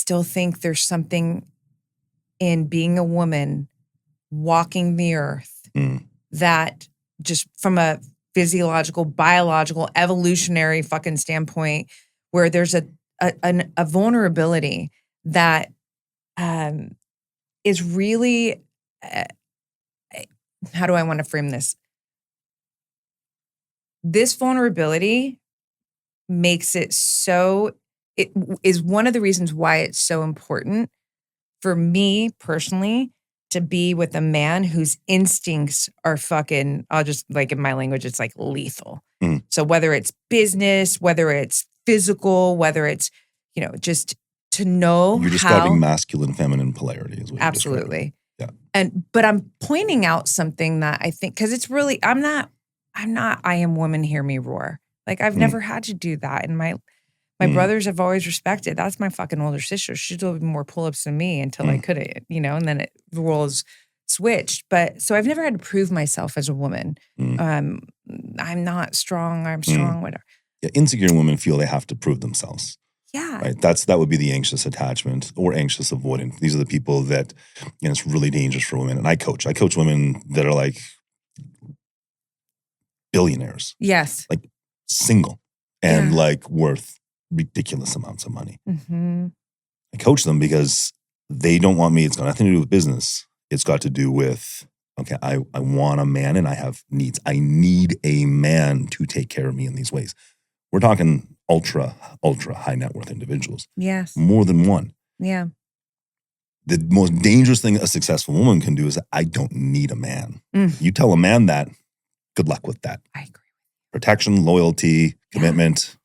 still think there's something in being a woman walking the earth that just from a physiological, biological, evolutionary fucking standpoint, where there's a vulnerability that is really, how do I want to frame this? This vulnerability makes it so, it is one of the reasons why it's so important for me personally to be with a man whose instincts are fucking, I'll just, like in my language, it's like lethal. So whether it's business, whether it's physical, whether it's, you know, just to know you're describing masculine, feminine polarity is what you're describing. Absolutely. Yeah. But I'm pointing out something that I think, because it's really, I'm not, I am woman, hear me roar. Like I've never had to do that. And my brothers have always respected. That's my fucking older sister. She's doing more pull-ups than me until I couldn't, you know, and then the roles switched. But so I've never had to prove myself as a woman. I'm not strong. I'm strong, whatever. Yeah, insecure women feel they have to prove themselves. Yeah. Right. That would be the anxious attachment or anxious avoidant. These are the people that, you know, it's really dangerous for women. And I coach women that are like billionaires. Yes. Like single and like worth ridiculous amounts of money. I coach them because they don't want me. It's got nothing to do with business. It's got to do with, okay, I want a man and I have needs. I need a man to take care of me in these ways. We're talking ultra high net worth individuals. Yes. More than one. Yeah. The most dangerous thing a successful woman can do is, I don't need a man. You tell a man that, good luck with that. I agree. Protection, loyalty, commitment,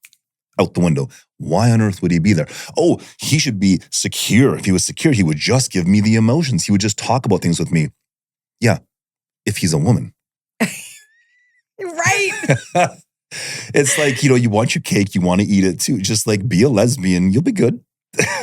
out the window. Why on earth would he be there? Oh, he should be secure. If he was secure, he would just give me the emotions. He would just talk about things with me. Yeah, if he's a woman. Right. It's like, you know, you want your cake, you want to eat it too. Just like be a lesbian, you'll be good.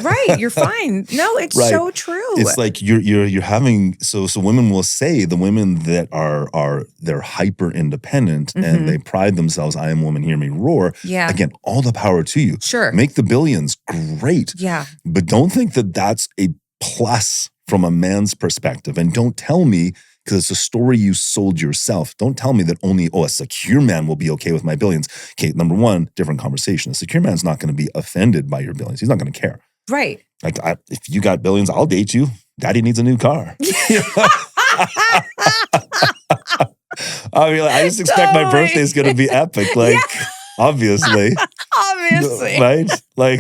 Right, you're fine. No, it's so true. It's like you're having so women will say, the women that are they're hyper independent and they pride themselves, I am woman, hear me roar. Yeah. Again, all the power to you. Sure. Make the billions, great. Yeah. But don't think that that's a plus from a man's perspective. And don't tell me, because it's a story you sold yourself. Don't tell me that only, a secure man will be okay with my billions. Okay, number one, different conversation. A secure man's not going to be offended by your billions. He's not going to care. Right. Like, if you got billions, I'll date you. Daddy needs a new car. I mean, I just expect my birthday's going to be epic. Like, obviously. Obviously. Right? Like.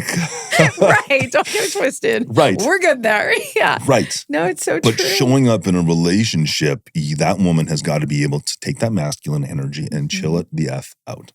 Right. Don't get it twisted. Right. We're good there. Yeah. Right. No, it's so true. But showing up in a relationship, that woman has got to be able to take that masculine energy and chill it the F out.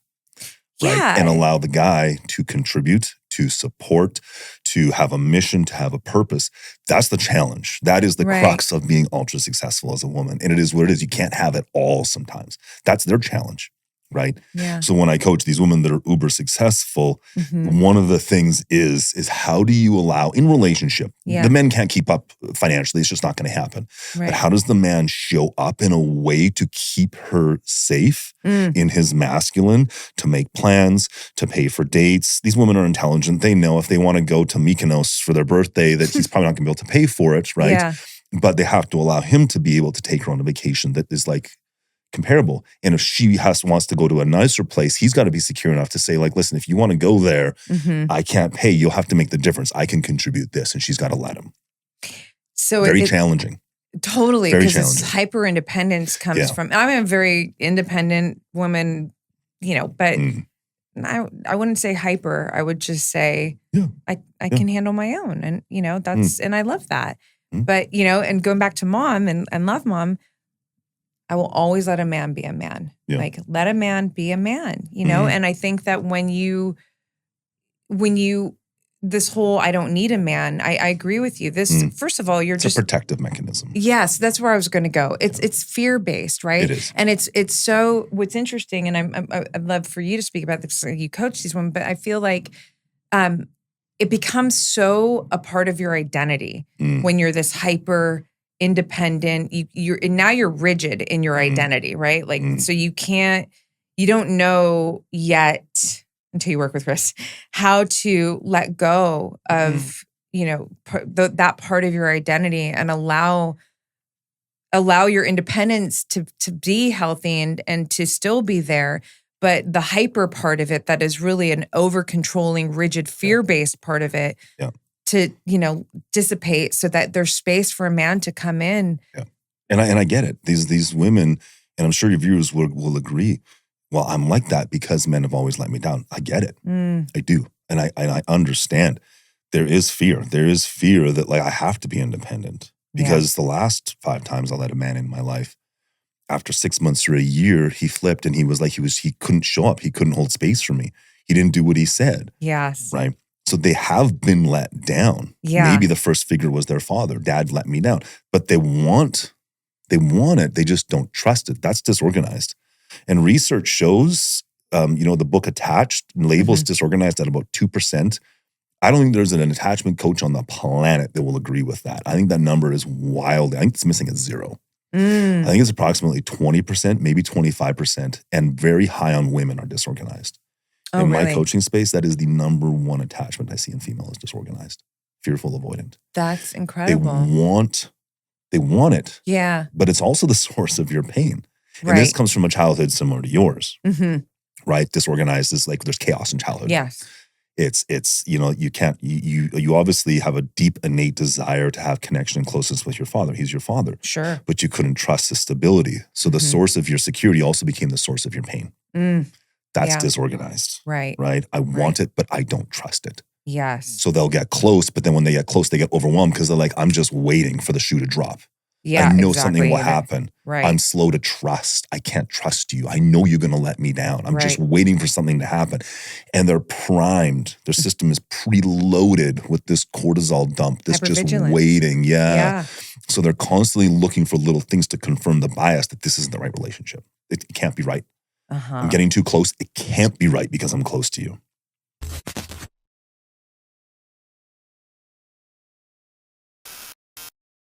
Right? Yeah. And allow the guy to contribute, to support, to have a mission, to have a purpose. That's the challenge. That is the crux of being ultra successful as a woman. And it is what it is. You can't have it all sometimes. That's their challenge. Right? Yeah. So when I coach these women that are uber successful, one of the things is how do you allow, in relationship, the men can't keep up financially, it's just not going to happen. Right. But how does the man show up in a way to keep her safe in his masculine, to make plans, to pay for dates? These women are intelligent. They know if they want to go to Mykonos for their birthday that he's probably not going to be able to pay for it, right? Yeah. But they have to allow him to be able to take her on a vacation that is like comparable. And if she wants to go to a nicer place, he's got to be secure enough to say, like, listen, if you want to go there, I can't pay. You'll have to make the difference. I can contribute this. And she's got to let him. So very challenging. Totally. Very because hyper independence comes from, I'm a very independent woman, you know, but I wouldn't say hyper. I would just say I can handle my own. And, you know, that's, and I love that. But, you know, and going back to mom and love mom, I will always let a man be a man. Yeah. Like, let a man be a man, you know? And I think that when you, this whole, I don't need a man, I agree with you. This, first of all, it's a protective mechanism. Yes, that's where I was going to go. It's fear-based, right? It is. And it's so, what's interesting, and I'd love for you to speak about this, you coach these women, but I feel like it becomes so a part of your identity when you're this hyper independent, now you're rigid in your identity, right? Like, so you don't know yet until you work with Chris, how to let go of, that part of your identity and allow your independence to be healthy and to still be there. But the hyper part of it, that is really an over controlling, rigid, fear-based part of it, to, dissipate so that there's space for a man to come in. Yeah. And I get it. These women, and I'm sure your viewers will agree, well, I'm like that because men have always let me down. I get it. I do. And I understand. There is fear. There is fear that I have to be independent. Because the last 5 times I let a man in my life, after 6 months or a year, he flipped and he was he couldn't show up. He couldn't hold space for me. He didn't do what he said. Yes. Right? So they have been let down. Yeah. Maybe the first figure was their father. Dad let me down. But they want it. They just don't trust it. That's disorganized. And research shows, the book Attached labels disorganized at about 2%. I don't think there's an attachment coach on the planet that will agree with that. I think that number is wild. I think it's missing at 0. I think it's approximately 20%, maybe 25%, and very high on women are disorganized. In my coaching space, that is the number one attachment I see in female is disorganized, fearful, avoidant. That's incredible. They want it. Yeah. But it's also the source of your pain. And Right. this comes from a childhood similar to yours, right? Disorganized is there's chaos in childhood. Yes. It's you can't, you obviously have a deep innate desire to have connection and closeness with your father. He's your father. Sure. But you couldn't trust his stability. So the source of your security also became the source of your pain. That's disorganized. Right. Right? I want it, but I don't trust it. Yes. So they'll get close, but then when they get close, they get overwhelmed because they're I'm just waiting for the shoe to drop. Yeah, I know exactly. something will happen. Right. I'm slow to trust. I can't trust you. I know you're going to let me down. I'm just waiting for something to happen. And they're primed. Their system is preloaded with this cortisol dump, this just waiting. Yeah. So they're constantly looking for little things to confirm the bias that this isn't the right relationship. It can't be right. I'm getting too close. It can't be right because I'm close to you.